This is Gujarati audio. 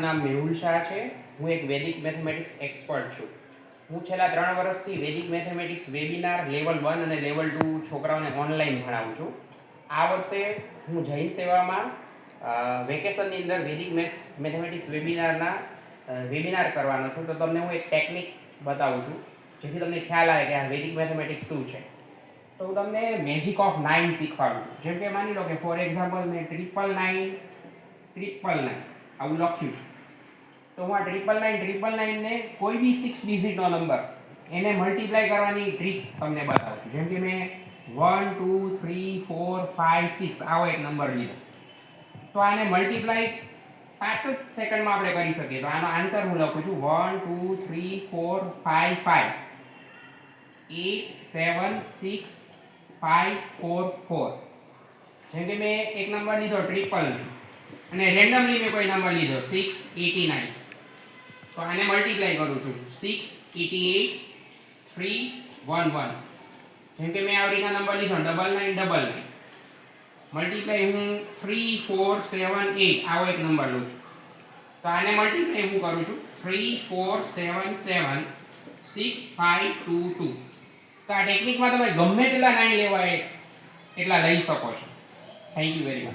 નામ મેહુલ શાહ છે. હું એક વૈદિક મેથેમેટિક્સ એક્સપર્ટ છું. હું છેલ્લા 3 વર્ષથી વૈદિક મેથેમેટિક્સ વેબિનાર લેવલ 1 અને લેવલ 2 છોકરાઓને ઓનલાઈન ભણાવું છું. આ વર્ષે હું જૈન સેવામાં વેકેશનની અંદર વૈદિક મેથેમેટિક્સ વેબિનાર કરવાનો છું. તો તમને હું એક ટેકનિક બતાવું છું જેથી તમને ખ્યાલ આવે કે આ વૈદિક મેથેમેટિક્સ શું છે. તો હું તમને મેજિક ઓફ 9 શીખવાડું છું. જેમ કે માની લો કે ફોર એક્ઝામ્પલ મેં 999 આવું લખ્યું છે. તો હું આ 999 ને કોઈ બી 6 ડિજિટનો નંબર એને મલ્ટીપ્લાય કરવાની ટ્રીક તમને બતાવું છું. જેમ કે મેં 1 2 3 4 5 6 આવો એક નંબર લીધો. તો આને મલ્ટીપ્લાય 5 જ સેકન્ડમાં આપણે કરી શકીએ. તો આનો આન્સર હું લખું છું 1 2 3 4 5 5 8 7 6 5 4 4. જેમ કે મેં એક નંબર લીધો 999 અને રેન્ડમલી મેં કોઈ નંબર લીધો 689. તો આને મલ્ટીપ્લાય કરું છું 688 311. જેમ કે મેં આવી રીતના નંબર લીધો 9999 મલ્ટીપ્લાય હું 3 4 7 8 આવો એક નંબર લઉં છું. તો આને મલ્ટીપ્લાય હું કરું છું 3 4 7 7 6 5 2 2. તો આ ટેકનિકમાં તમે ગમે તેટલા 9 લેવાય એટલા લઈ શકો છો. Thank you very much.